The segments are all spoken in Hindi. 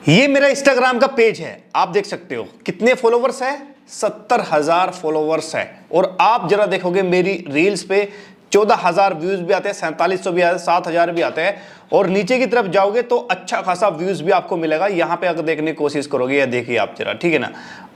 ये मेरा इंस्टाग्राम का पेज है, आप देख सकते हो कितने फॉलोवर्स है, 70,000 फॉलोवर्स है। और आप जरा देखोगे मेरी रील्स पे 14,000 व्यूज भी आते हैं, 4700 भी आते हैं, 7,000 भी आते हैं। और नीचे की तरफ जाओगे तो अच्छा खासा व्यूज भी आपको मिलेगा। यहाँ पे अगर देखने की कोशिश करोगे, या देखिए आप जरा, ठीक है ना,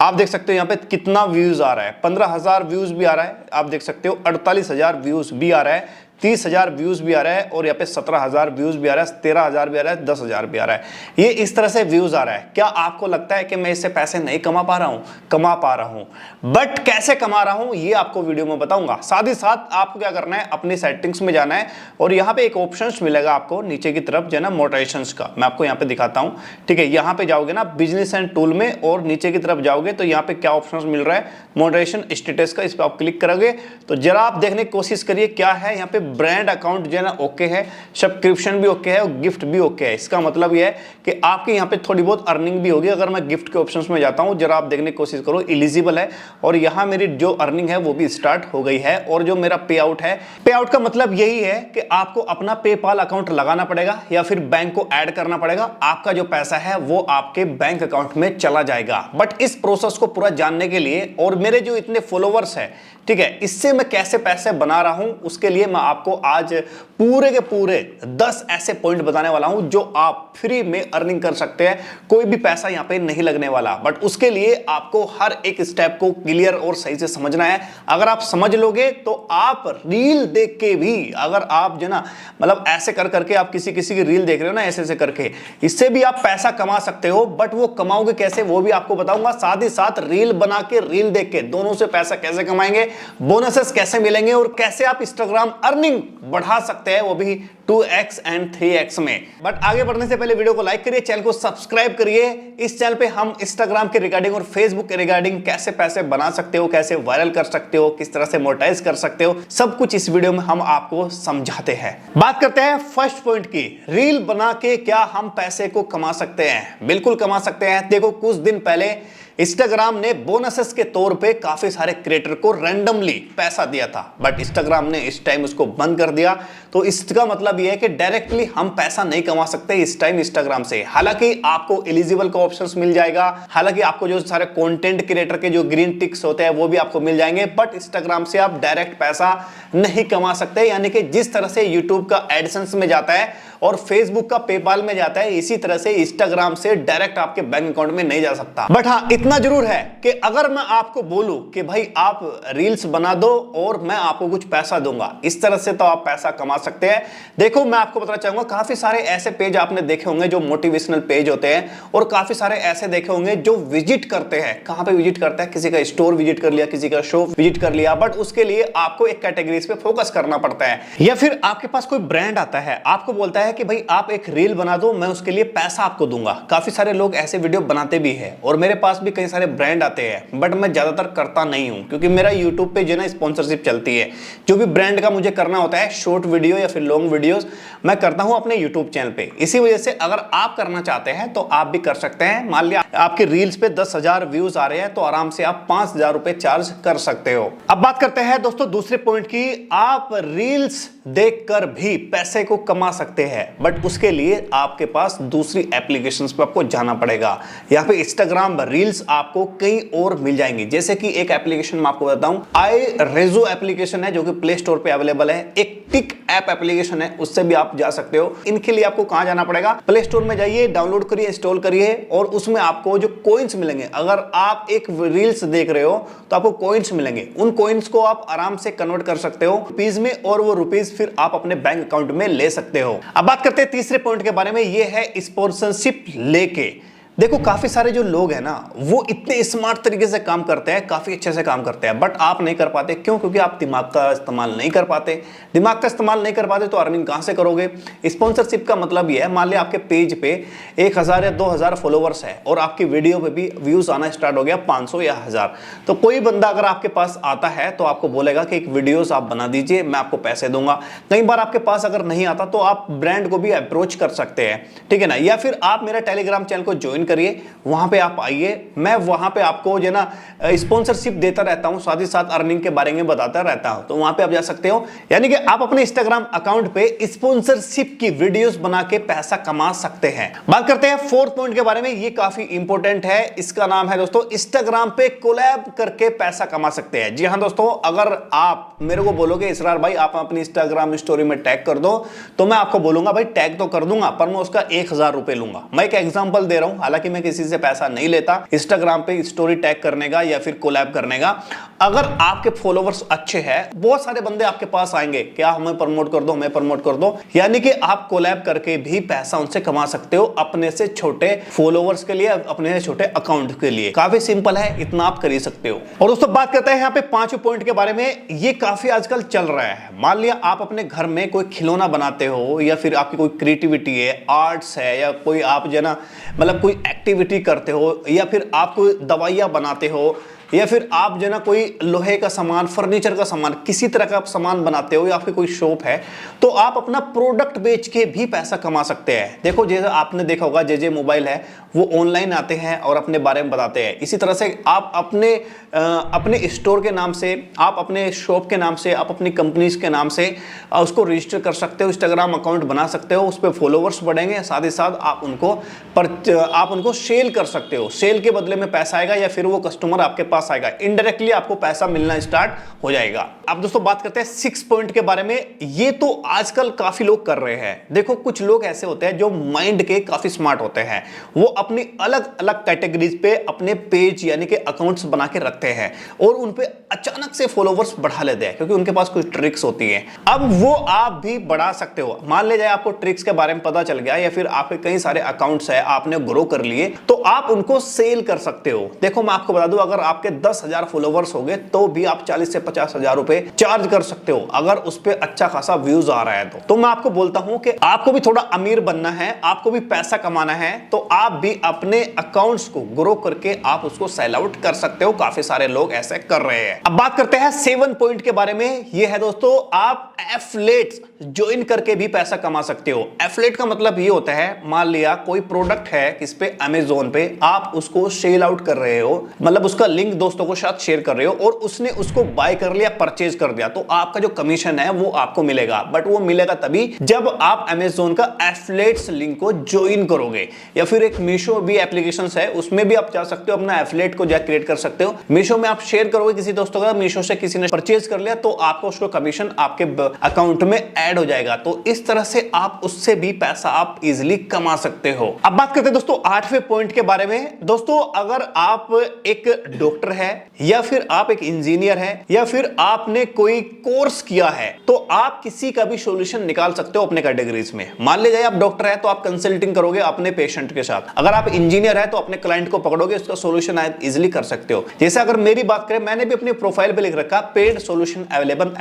आप देख सकते हो यहाँ पे कितना व्यूज आ रहा है, 15,000 व्यूज भी आ रहा है, आप देख सकते हो 48,000 व्यूज भी आ रहा है, 30,000 व्यूज भी आ रहा है, और यहाँ पे 17,000 व्यूज भी आ रहा है, 13,000 भी आ रहा है, 10,000 भी आ रहा है। ये इस तरह से व्यूज आ रहा है। क्या आपको लगता है कि मैं इससे पैसे नहीं कमा पा रहा हूं? कमा पा रहा हूं, बट कैसे कमा रहा हूं ये आपको वीडियो में बताऊंगा। साथ ही साथ आपको क्या करना है, अपनी सेटिंग्स में जाना है और यहाँ पे एक ऑप्शन मिलेगा आपको नीचे की तरफ जो है ना, मोनेटाइजेशन का, मैं आपको यहाँ पे दिखाता हूँ। ठीक है, यहाँ पे जाओगे ना बिजनेस एंड टूल में, और नीचे की तरफ जाओगे तो यहाँ पे क्या ऑप्शन मिल रहा है, मोनेटाइजेशन स्टेटस का, इस पर आप क्लिक करोगे तो जरा आप देखने की कोशिश करिए क्या है यहाँ पे। ब्रांड अकाउंट जो है ना ओके है, सब्सक्रिप्शन भी ओके है और गिफ्ट भी ओके है। इसका मतलब यह है कि आपके यहाँ पे थोड़ी बहुत अर्निंग भी होगी। अगर मैं गिफ्ट के ऑप्शंस में जाता हूँ, जरा आप देखने की कोशिश करो, एलिजिबल है, और यहाँ मेरी जो अर्निंग है वो भी स्टार्ट हो गई है। और जो मेरा पे आउट है, पे आउट का मतलब यही है कि आपको अपना पेपाल अकाउंट लगाना पड़ेगा या फिर बैंक को ऐड करना पड़ेगा। आपका जो पैसा है वो आपके बैंक अकाउंट में चला जाएगा। बट इस प्रोसेस को पूरा जानने के लिए, और मेरे जो इतने फॉलोवर्स है, ठीक है, इससे मैं कैसे पैसे बना रहा हूं, उसके लिए मैं आपको आज पूरे के पूरे 10 ऐसे पॉइंट बताने वाला हूं जो आप फ्री में अर्निंग कर सकते हैं। कोई भी पैसा यहां पे नहीं लगने वाला, बट उसके लिए आपको हर एक स्टेप को क्लियर और सही से समझना है। अगर आप समझ लोगे तो आप रील देख के भी, अगर आप जो ना मतलब ऐसे कर करके आप किसी की रील देख रहे हो ना, ऐसे ऐसे करके, इससे भी आप पैसा कमा सकते हो। बट वो कमाओगे कैसे वो भी आपको बताऊंगा। साथ ही साथ रील बना के, रील देख के, दोनों से पैसा कैसे कमाएंगे, बोनसेस कैसे मिलेंगे, और कैसे आप इंस्टाग्राम अर्निंग बढ़ा सकते हैं, वो भी 2x एंड 3x में। बट आगे बढ़ने से पहले वीडियो को लाइक करिए, चैनल को सब्सक्राइब करिए। इस चैनल पे हम इंस्टाग्राम के रिगार्डिंग और फेसबुक के रिगार्डिंग कैसे पैसे बना सकते हो, कैसे वायरल कर सकते हो, किस तरह से मोनेटाइज कर सकते हो, सब कुछ इस वीडियो में हम आपको समझाते हैं। बात करते हैं फर्स्ट पॉइंट की, रील बना के क्या हम पैसे को कमा सकते हैं? बिल्कुल कमा सकते हैं। देखो, कुछ दिन पहले इंस्टाग्राम ने बोनसेस के तौर पे काफी सारे क्रिएटर को रैंडमली पैसा दिया था, बट इंस्टाग्राम ने इस टाइम उसको बंद कर दिया। तो इसका मतलब यह है कि डायरेक्टली हम पैसा नहीं कमा सकते इस टाइम इंस्टाग्राम से। हालांकि आपको एलिजिबल का ऑप्शंस मिल जाएगा, हालांकि आपको जो सारे कंटेंट क्रिएटर के जो ग्रीन टिक्स होते हैं वो भी आपको मिल जाएंगे, बट इंस्टाग्राम से आप डायरेक्ट पैसा नहीं कमा सकते। यानी कि जिस तरह से यूट्यूब का एडसेंस में जाता है और फेसबुक का पेपाल में जाता है, इसी तरह से इंस्टाग्राम से डायरेक्ट आपके बैंक अकाउंट में नहीं जा सकता। बट हाँ, इतना जरूर है कि अगर मैं आपको बोलूं कि भाई आप रील्स बना दो और मैं आपको कुछ पैसा दूंगा, इस तरह से तो आप पैसा कमा सकते हैं। देखो, मैं आपको बताना चाहूंगा, काफी सारे ऐसे पेज आपने देखे होंगे जो मोटिवेशनल पेज होते हैं, और काफी सारे ऐसे देखे होंगे जो विजिट करते हैं। कहां पे विजिट करता है? किसी का स्टोर विजिट कर लिया, किसी का शॉप विजिट कर लिया, बट उसके लिए आपको एक कैटेगरीज पे फोकस करना पड़ता है। या फिर आपके पास कोई ब्रांड आता है, आपको बोलता है कि भाई आप एक रील बना दो, मैं उसके लिए पैसा आपको दूंगा। काफी सारे लोग ऐसे वीडियो बनाते भी हैं, और मेरे पास भी कई सारे ब्रांड आते हैं, बट मैं ज्यादातर करता नहीं हूं, क्योंकि मेरा यूट्यूब पे जो ना स्पॉन्सरशिप चलती है। जो भी ब्रांड का मुझे करना होता है, शॉर्ट वीडियो या फिर लॉन्ग वीडियोस, मैं करता हूं अपने यूट्यूब चैनल पे। इसी वजह से अगर आप करना चाहते हैं तो आप भी कर सकते हैं। मान लिया आपकी रील्स पे 10,000 व्यूज आ रहे हैं, तो आराम से आप 5,000 रुपए चार्ज कर सकते हो। अब बात करते हैं दोस्तों दूसरे पॉइंट की, आप रील्स देखकर भी पैसे को कमा सकते हैं, बट उसके लिए आपके पास दूसरी एप्लीकेशंस पे आपको जाना पड़ेगा। यहाँ पे इंस्टाग्राम रील्स आपको कई और मिल जाएंगी, जैसे कि एक एप्लीकेशन मैं आपको बताता हूं, iRezo एप्लीकेशन है जो कि प्ले स्टोर पे अवेलेबल है। एक टिक ऐप एप्लीकेशन है, उससे भी आप जा सकते हो। इनके लिए आपको कहां जाना पड़ेगा? प्ले स्टोर में जाइए, डाउनलोड करिए, इंस्टॉल करिए, और उसमें आपको जो कॉइन्स मिलेंगे, अगर आप एक रील्स देख रहे हो तो आपको कॉइन्स मिलेंगे। उन कॉइन्स को आप आराम से कन्वर्ट कर सकते हो रुपीज में, और वो रुपीज फिर आप अपने बैंक अकाउंट में ले सकते हो। अब बात करते हैं तीसरे पॉइंट के बारे में, ये है स्पॉन्सरशिप लेके। देखो, काफी सारे जो लोग हैं ना, वो इतने स्मार्ट तरीके से काम करते हैं, काफी अच्छे से काम करते हैं, बट आप नहीं कर पाते। क्यों? क्योंकि आप दिमाग का इस्तेमाल नहीं कर पाते। दिमाग का इस्तेमाल नहीं कर पाते तो अर्निंग कहां से करोगे? स्पॉन्सरशिप का मतलब यह है, मान लिया आपके पेज पे 1,000 या 2,000 फॉलोवर्स है, और आपकी वीडियो पे भी व्यूज आना स्टार्ट हो गया 500 या 1,000, तो कोई बंदा अगर आपके पास आता है तो आपको बोलेगा कि एक वीडियोस आप बना दीजिए, मैं आपको पैसे दूंगा। कई बार आपके पास अगर नहीं आता तो आप ब्रांड को भी अप्रोच कर सकते हैं, ठीक है ना। या फिर आप मेरा टेलीग्राम चैनल को ज्वाइन करिए, वहां पे आप आइए। मैं वहां पे आपको जो ना स्पॉन्सरशिप देता रहता हूं, साथ ही साथ अर्निंग के बारे में बताता रहता हूं, तो वहां पे आप जा सकते हो। यानी कि आप अपने इंस्टाग्राम अकाउंट पे स्पॉन्सरशिप की वीडियोस बना के पैसा कमा सकते हैं। बात करते हैं फोर्थ पॉइंट के बारे में, ये काफी इंपॉर्टेंट है। इसका नाम है दोस्तों इंस्टाग्राम पे कोलैब करके पैसा कमा सकते हैं। जी हां दोस्तों, अगर आप मेरे को बोलोगे इसरार भाई आप अपनी इंस्टाग्राम स्टोरी में टैग कर दो, तो मैं आपको बोलूंगा भाई टैग तो कर दूंगा, पर मैं उसका 1000 रुपए लूंगा। मैं एक एग्जांपल दे रहा हूं, हालांकि मैं किसी से पैसा नहीं लेता इंस्टाग्राम पे स्टोरी टैग करने का या फिर कोलैब करने का। अगर आपके फॉलोवर्स अच्छे हैं, बहुत सारे बंदे आपके पास आएंगे, क्या हमें प्रमोट कर दो, हमें प्रमोट कर दो, यानी कि आप कोलैब करके भी पैसा उनसे कमा सकते हो, अपने से छोटे फॉलोवर्स के लिए, अपने से छोटे अकाउंट के लिए। काफी सिंपल है, इतना आप कर ही सकते हो। और दोस्तों बात करते हैं यहाँ पे 5 पॉइंट के बारे में, ये काफी आजकल चल रहा है। मान लिया आप अपने घर में कोई खिलौना बनाते हो, या फिर आपकी कोई क्रिएटिविटी है, आर्ट्स है, या कोई आप जो ना मतलब कोई एक्टिविटी करते हो, या फिर आप कोई दवाइयां बनाते हो, या फिर आप जो ना कोई लोहे का सामान, फर्नीचर का सामान, किसी तरह का सामान बनाते हो, या आपकी कोई शॉप है, तो आप अपना प्रोडक्ट बेच के भी पैसा कमा सकते हैं। देखो जैसे आपने देखा होगा जे मोबाइल है, वो ऑनलाइन आते हैं और अपने बारे में बताते हैं। इसी तरह से आप अपने स्टोर के नाम से, आप अपने शॉप के नाम से, आप अपनी कंपनीज के नाम से उसको रजिस्टर कर सकते हो, इंस्टाग्राम अकाउंट बना सकते हो, उस पर फॉलोवर्स बढ़ेंगे, साथ ही साथ आप उनको सेल कर सकते हो। सेल के बदले में पैसा आएगा, या फिर वो कस्टमर आपके पास आएगा, इनडायरेक्टली आपको पैसा मिलना स्टार्ट हो जाएगा। अब दोस्तों बात करते हैं 6 पॉइंट के बारे में, ये तो आजकल काफी लोग कर रहे हैं। देखो कुछ लोग ऐसे होते हैं जो माइंड के काफी स्मार्ट होते हैं, वो अपनी अलग अलग कैटेगरीज पे अपने पेज यानी कि अकाउंट्स बना के रखते हैं, और उन पे अचानक से फॉलोवर्स बढ़ा लेते हैं, क्योंकि उनके पास कुछ ट्रिक्स होती है। अब वो आप भी बढ़ा सकते हो। मान ले जाए आपको ट्रिक्स के बारे में पता चल गया, या फिर आपके कई सारे अकाउंट्स है, आपने ग्रो कर लिए, तो आप उनको सेल कर सकते हो। देखो मैं आपको बता दूं, अगर आपके 10,000 फॉलोवर्स हो गए, तो भी आप 40 से 50,000 रुपए चार्ज कर सकते हो, अगर उस पर अच्छा खासा व्यूज आ रहा है तो मैं आपको बोलता हूं कि आपको भी थोड़ा अमीर बनना है, आपको भी पैसा कमाना है, तो आप भी अपने अकाउंट्स को ग्रो करके आप उसको सेल आउट कर सकते हो। काफी सारे लोग ऐसे कर रहे हैं। अब बात करते हैं 7 पॉइंट के बारे में, यह है दोस्तों आप एफिलिएट्स ज्वाइन करके भी पैसा कमा सकते हो। एफिलिएट का मतलब ये होता है, मान लिया कोई प्रोडक्ट है किस पे, अमेज़न पे, आप उसको सेल आउट कर रहे हो, मतलब उसका लिंक दोस्तों को साथ शेयर कर रहे हो, और उसने उसको बाय कर लिया, परचेज कर दिया, तो आपका जो कमीशन है वो आपको मिलेगा। बट वो मिलेगा तभी जब आप अमेज़न का एफिलिएट्स लिंक को ज्वाइन करोगे। या फिर एक मीशो भी एप्लीकेशन है, उसमें भी आप जा सकते हो, अपना एफिलिएट को जाकर क्रिएट कर सकते हो। मीशो में आप शेयर करोगे किसी दोस्तों का, मीशो से किसी ने परचेज कर लिया, तो आपको उसको कमीशन आपके अकाउंट में ऐड हो जाएगा। तो इस तरह से आप उससे भी पैसा आप इजीली कमा सकते हो। अब बात करते हैं दोस्तों 8वें पॉइंट के बारे में। दोस्तों अगर आप एक डॉक्टर है, या फिर आप एक इंजीनियर है, या फिर आपने कोई कोर्स किया है, तो आप किसी का भी सॉल्यूशन निकाल सकते हो अपने कैटेगरीज में। मान लीजिए आप डॉक्टर है, तो आप कंसल्टिंग करोगे अपने पेशेंट के साथ। अगर आप इंजीनियर है, तो अपने क्लाइंट को पकड़ोगे, उसका सॉल्यूशन आप इजीली कर सकते हो। जैसे अगर मेरी बात करें, मैंने भी अपने प्रोफाइल पे लिख रखा पेड सॉल्यूशन अवेलेबल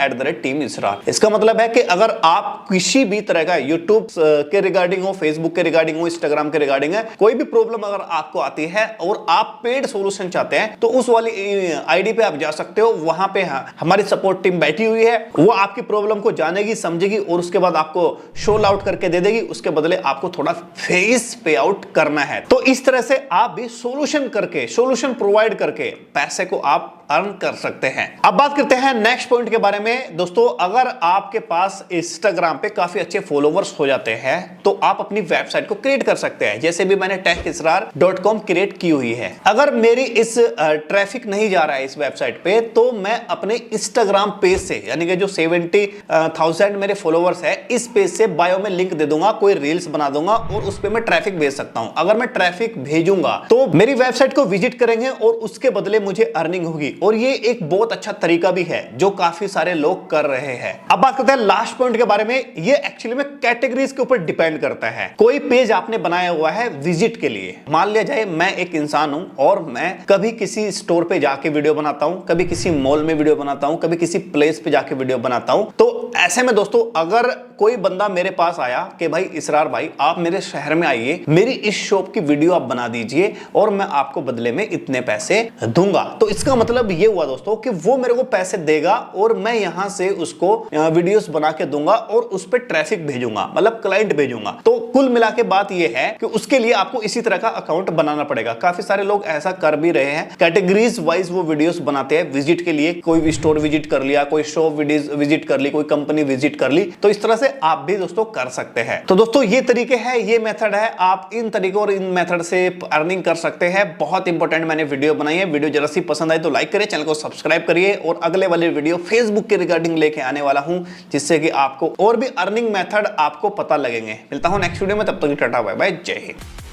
@टीम इसरार। इसका मतलब है कि अगर आप किसी भी तरह का यूट्यूब के रिगार्डिंग हो, फेसबुक के रिगार्डिंग हो, इंस्टाग्राम के रिगार्डिंग है, कोई भी प्रॉब्लम अगर आपको आती है और आप पेड सॉल्यूशन चाहते हैं, तो उस वाली आईडी पे आप जा सकते हो। वहां पे हमारी सपोर्ट टीम बैठी हुई है, वो आपकी प्रॉब्लम को जानेगी, समझेगी, और उसके बाद आपको शोल आउट करके दे देगी। उसके बदले आपको थोड़ा फेस पे आउट करना है। तो इस तरह से आप भी सॉल्यूशन प्रोवाइड करके पैसे को आप अर्न कर सकते हैं। अब बात करते हैं नेक्स्ट पॉइंट के बारे में। दोस्तों अगर आपके पास इंस्टाग्राम पे काफी अच्छे फॉलोवर्स हो जाते हैं, तो आप अपनी वेबसाइट को क्रिएट कर सकते हैं। जैसे भी मैंने techisrar.com क्रिएट की हुई है। अगर मेरी इस ट्रैफिक नहीं जा रहा है इस वेबसाइट पे, तो मैं अपने इंस्टाग्राम पेज से, यानी कि जो 70,000 मेरे फॉलोवर्स है, इस पेज से बायो में लिंक दे दूंगा, कोई रील्स बना दूंगा, और उस पे मैं ट्रैफिक भेज सकता हूं। अगर मैं ट्रैफिक भेजूंगा तो मेरी वेबसाइट को विजिट करेंगे और उसके बदले मुझे अर्निंग होगी। और ये एक बहुत अच्छा तरीका भी है जो काफी सारे लोग कर रहे हैं। अब बात करते हैं लास्ट पॉइंट के बारे में। ये एक्चुअली में कैटेगरीज के ऊपर डिपेंड करता है। कोई पेज आपने बनाया हुआ है विजिट के लिए, मान लिया जाए मैं एक इंसान हूं और मैं कभी किसी स्टोर पे जाके वीडियो बनाता हूं, कभी किसी मॉल में वीडियो बनाता हूं, कभी किसी प्लेस पे जाके वीडियो बनाता हूं, तो ऐसे में दोस्तों अगर कोई बंदा मेरे पास आया कि भाई इसरार भाई आप मेरे शहर में आइए, मेरी इस शॉप की वीडियो आप बना दीजिए और मैं आपको बदले में इतने पैसे दूंगा, तो इसका मतलब ये हुआ दोस्तों कि वो मेरे को पैसे देगा और मैं यहां से उसको वीडियोस बना के दूंगा और उस पर ट्रैफिक भेजूंगा, मतलब क्लाइंट भेजूंगा। तो कुल मिला के बात ये है कि उसके लिए आपको इसी तरह का अकाउंट बनाना पड़ेगा। काफी सारे लोग ऐसा कर भी रहे हैं, कैटेगरीज वाइज वो वीडियोस बनाते हैं विजिट के लिए, कोई भी स्टोर विजिट कर लिया, कोई शॉप विजिट कर ली, कोई कंपनी विजिट कर ली, तो इस तरह से आप भी दोस्तों कर सकते हैं। तो दोस्तों ये तरीके हैं, ये मेथड है, आप इन तरीकों और इन मेथड से अर्निंग कर सकते हैं। बहुत इंपॉर्टेंट मैंने वीडियो बनाई है, वीडियो जरा सी पसंद आई तो लाइक करिए, चैनल को सब्सक्राइब करिए और अगले वाले वीडियो फेसबुक के रिगार्डिंग लेके आने वाला हूं, जिससे कि आपको और भी अर्निंग मेथड आपको पता लगेंगे। मिलता हूं नेक्स्ट वीडियो में, तब तक टाटा बाय बाय, जय हिंद।